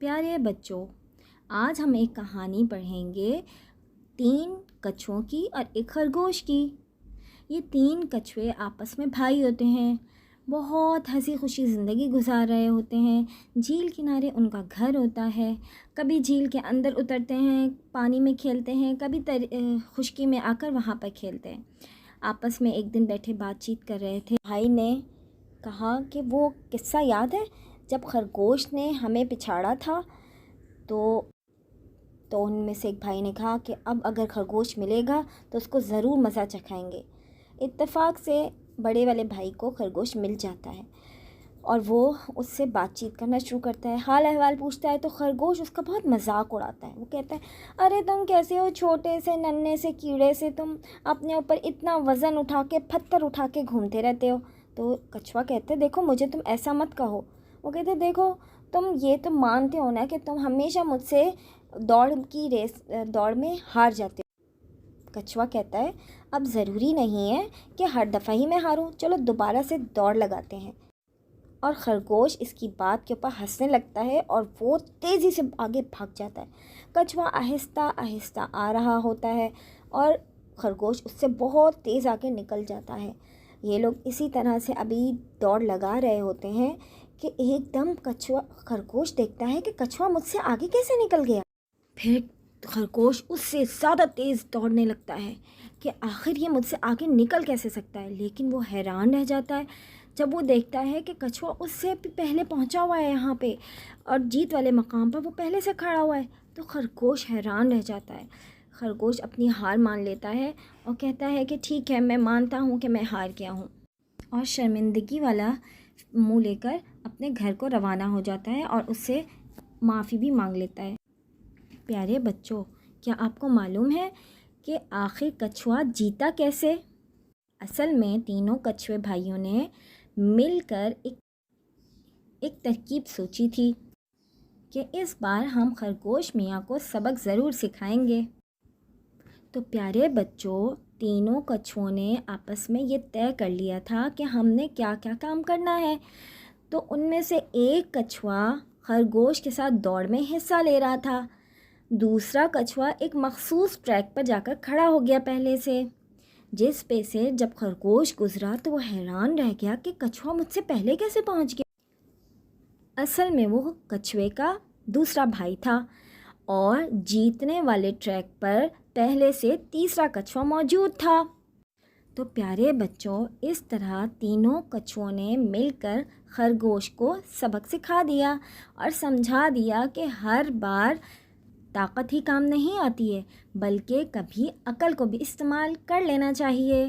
پیارے بچوں، آج ہم ایک کہانی پڑھیں گے 3 کچھووں کی اور ایک خرگوش کی۔ یہ 3 کچھوے آپس میں بھائی ہوتے ہیں، بہت ہنسی خوشی زندگی گزار رہے ہوتے ہیں۔ جھیل کنارے ان کا گھر ہوتا ہے، کبھی جھیل کے اندر اترتے ہیں، پانی میں کھیلتے ہیں، کبھی خشکی میں آ کر وہاں پر کھیلتے ہیں۔ آپس میں ایک دن بیٹھے بات چیت کر رہے تھے۔ بھائی نے کہا کہ وہ قصہ یاد ہے جب خرگوش نے ہمیں پچھاڑا تھا؟ تو ان میں سے ایک بھائی نے کہا کہ اب اگر خرگوش ملے گا تو اس کو ضرور مزہ چکھائیں گے۔ اتفاق سے بڑے والے بھائی کو خرگوش مل جاتا ہے اور وہ اس سے بات چیت کرنا شروع کرتا ہے، حال احوال پوچھتا ہے۔ تو خرگوش اس کا بہت مذاق اڑاتا ہے۔ وہ کہتا ہے، ارے تم کیسے ہو چھوٹے سے ننھے سے کیڑے سے، تم اپنے اوپر اتنا وزن اٹھا کے پتھر اٹھا کے گھومتے رہتے ہو۔ تو کچھوا کہتے ہیں، دیکھو مجھے تم ایسا مت کہو۔ وہ کہتے ہیں، دیکھو تم یہ تو مانتے ہو نا کہ تم ہمیشہ مجھ سے دوڑ میں ہار جاتے ہو۔ کچھوا کہتا ہے، اب ضروری نہیں ہے کہ ہر دفعہ ہی میں ہاروں، چلو دوبارہ سے دوڑ لگاتے ہیں۔ اور خرگوش اس کی بات کے اوپر ہنسنے لگتا ہے اور وہ تیزی سے آگے بھاگ جاتا ہے۔ کچھوا آہستہ آہستہ آ رہا ہوتا ہے اور خرگوش اس سے بہت تیز آگے نکل جاتا ہے۔ یہ لوگ اسی طرح سے ابھی دوڑ لگا رہے ہوتے ہیں کہ ایک دم خرگوش دیکھتا ہے کہ کچھوا مجھ سے آگے کیسے نکل گیا۔ پھر خرگوش اس سے زیادہ تیز دوڑنے لگتا ہے کہ آخر یہ مجھ سے آگے نکل کیسے سکتا ہے، لیکن وہ حیران رہ جاتا ہے جب وہ دیکھتا ہے کہ کچھوا اس سے پہلے پہنچا ہوا ہے یہاں پہ اور جیت والے مقام پر وہ پہلے سے کھڑا ہوا ہے۔ تو خرگوش حیران رہ جاتا ہے۔ خرگوش اپنی ہار مان لیتا ہے اور کہتا ہے کہ ٹھیک ہے، میں مانتا ہوں کہ میں ہار گیا ہوں، اور شرمندگی والا منہ لے کر اپنے گھر کو روانہ ہو جاتا ہے اور اس سے معافی بھی مانگ لیتا ہے۔ پیارے بچوں، کیا آپ کو معلوم ہے کہ آخر کچھوا جیتا کیسے؟ اصل میں تینوں کچھوے بھائیوں نے مل کر ایک ترکیب سوچی تھی کہ اس بار ہم خرگوش میاں کو سبق ضرور سکھائیں گے۔ تو پیارے بچوں، تینوں کچھووں نے آپس میں یہ طے کر لیا تھا کہ ہم نے کیا کیا کام کرنا ہے۔ تو ان میں سے ایک کچھوا خرگوش کے ساتھ دوڑ میں حصہ لے رہا تھا، دوسرا کچھوا ایک مخصوص ٹریک پر جا کر کھڑا ہو گیا پہلے سے، جس پہ سے جب خرگوش گزرا تو وہ حیران رہ گیا کہ کچھوا مجھ سے پہلے کیسے پہنچ گیا۔ اصل میں وہ کچھوے کا دوسرا بھائی تھا اور جیتنے والے ٹریک پر پہلے سے تیسرا کچھوا موجود تھا۔ تو پیارے بچوں، اس طرح تینوں کچھووں نے مل کر خرگوش کو سبق سکھا دیا اور سمجھا دیا کہ ہر بار طاقت ہی کام نہیں آتی ہے، بلکہ کبھی عقل کو بھی استعمال کر لینا چاہیے۔